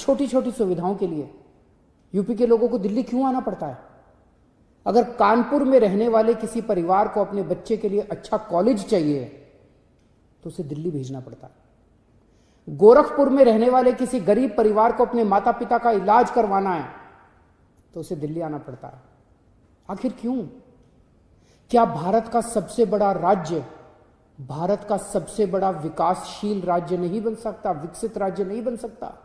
छोटी छोटी सुविधाओं के लिए यूपी के लोगों को दिल्ली क्यों आना पड़ता है? अगर कानपुर में रहने वाले किसी परिवार को अपने बच्चे के लिए अच्छा कॉलेज चाहिए तो उसे दिल्ली भेजना पड़ता है। गोरखपुर में रहने वाले किसी गरीब परिवार को अपने माता पिता का इलाज करवाना है तो उसे दिल्ली आना पड़ता है। आखिर क्यों? क्या भारत का सबसे बड़ा राज्य, भारत का सबसे बड़ा विकासशील राज्य नहीं बन सकता, विकसित राज्य नहीं बन सकता?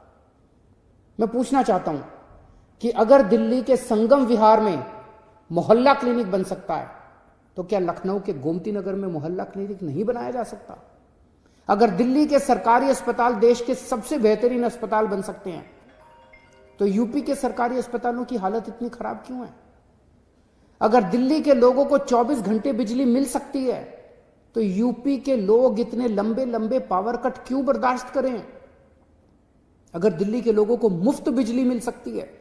मैं पूछना चाहता हूं कि अगर दिल्ली के संगम विहार में मोहल्ला क्लिनिक बन सकता है तो क्या लखनऊ के गोमती नगर में मोहल्ला क्लिनिक नहीं बनाया जा सकता? अगर दिल्ली के सरकारी अस्पताल देश के सबसे बेहतरीन अस्पताल बन सकते हैं तो यूपी के सरकारी अस्पतालों की हालत इतनी खराब क्यों है? अगर दिल्ली के लोगों को 24 घंटे बिजली मिल सकती है तो यूपी के लोग इतने लंबे लंबे पावर कट क्यों बर्दाश्त करें? अगर दिल्ली के लोगों को मुफ्त बिजली मिल सकती है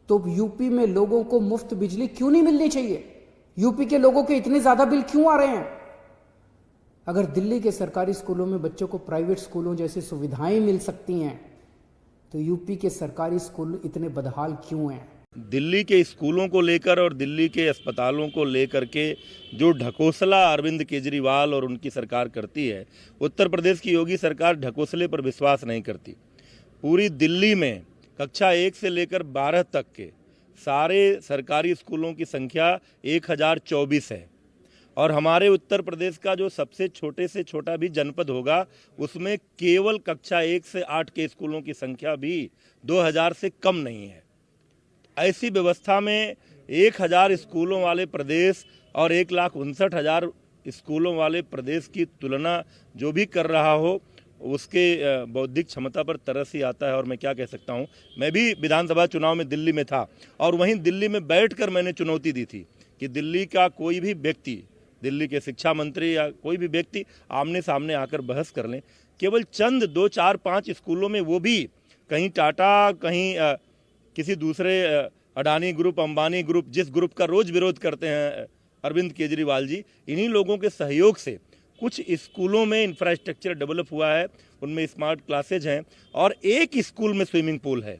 तो यूपी में लोगों को मुफ्त बिजली क्यों नहीं मिलनी चाहिए? यूपी के लोगों के इतने ज्यादा बिल क्यों आ रहे हैं? अगर दिल्ली के सरकारी स्कूलों में बच्चों को प्राइवेट स्कूलों जैसी सुविधाएं मिल सकती हैं तो यूपी के सरकारी स्कूल इतने बदहाल क्यों हैं? दिल्ली के स्कूलों को लेकर और दिल्ली के अस्पतालों को लेकर के जो ढकोसला अरविंद केजरीवाल और उनकी सरकार करती है, उत्तर प्रदेश की योगी सरकार ढकोसले पर विश्वास नहीं करती। पूरी दिल्ली में कक्षा 1 से लेकर 12 तक के सारे सरकारी स्कूलों की संख्या 1024 है और हमारे उत्तर प्रदेश का जो सबसे छोटे से छोटा भी जनपद होगा उसमें केवल कक्षा 1 से 8 के स्कूलों की संख्या भी 2000 से कम नहीं है। ऐसी व्यवस्था में 1000 स्कूलों वाले प्रदेश और 1,59,000 स्कूलों वाले प्रदेश की तुलना जो भी कर रहा हो उसके बौद्धिक क्षमता पर तरस ही आता है। और मैं क्या कह सकता हूं, मैं भी विधानसभा चुनाव में दिल्ली में था और वहीं दिल्ली में बैठकर मैंने चुनौती दी थी कि दिल्ली का कोई भी व्यक्ति, दिल्ली के शिक्षा मंत्री या कोई भी व्यक्ति आमने सामने आकर बहस कर लें। केवल चंद 2, 4, 5 स्कूलों में, वो भी कहीं टाटा, कहीं किसी दूसरे अडानी ग्रुप, अंबानी ग्रुप, जिस ग्रुप का रोज विरोध करते हैं अरविंद केजरीवाल जी, इन्हीं लोगों के सहयोग से कुछ स्कूलों में इंफ्रास्ट्रक्चर डेवलप हुआ है, उनमें स्मार्ट क्लासेज हैं और एक स्कूल में स्विमिंग पूल है।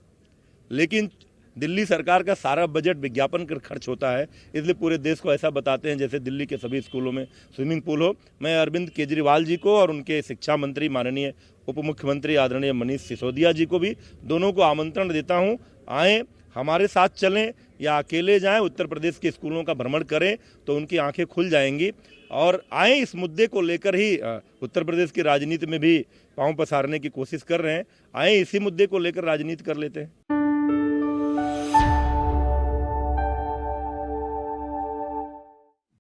लेकिन दिल्ली सरकार का सारा बजट विज्ञापन कर खर्च होता है, इसलिए पूरे देश को ऐसा बताते हैं जैसे दिल्ली के सभी स्कूलों में स्विमिंग पूल हो। मैं अरविंद केजरीवाल जी को और उनके शिक्षा मंत्री माननीय उप मुख्यमंत्री आदरणीय मनीष सिसोदिया जी को भी, दोनों को आमंत्रण देता हूं, आएँ, हमारे साथ चलें या अकेले जाएं, उत्तर प्रदेश के स्कूलों का भ्रमण करें तो उनकी आंखें खुल जाएंगी। और आए, इस मुद्दे को लेकर ही उत्तर प्रदेश की राजनीति में भी पांव पसारने की कोशिश कर रहे हैं, आए इसी मुद्दे को लेकर राजनीति कर लेते हैं।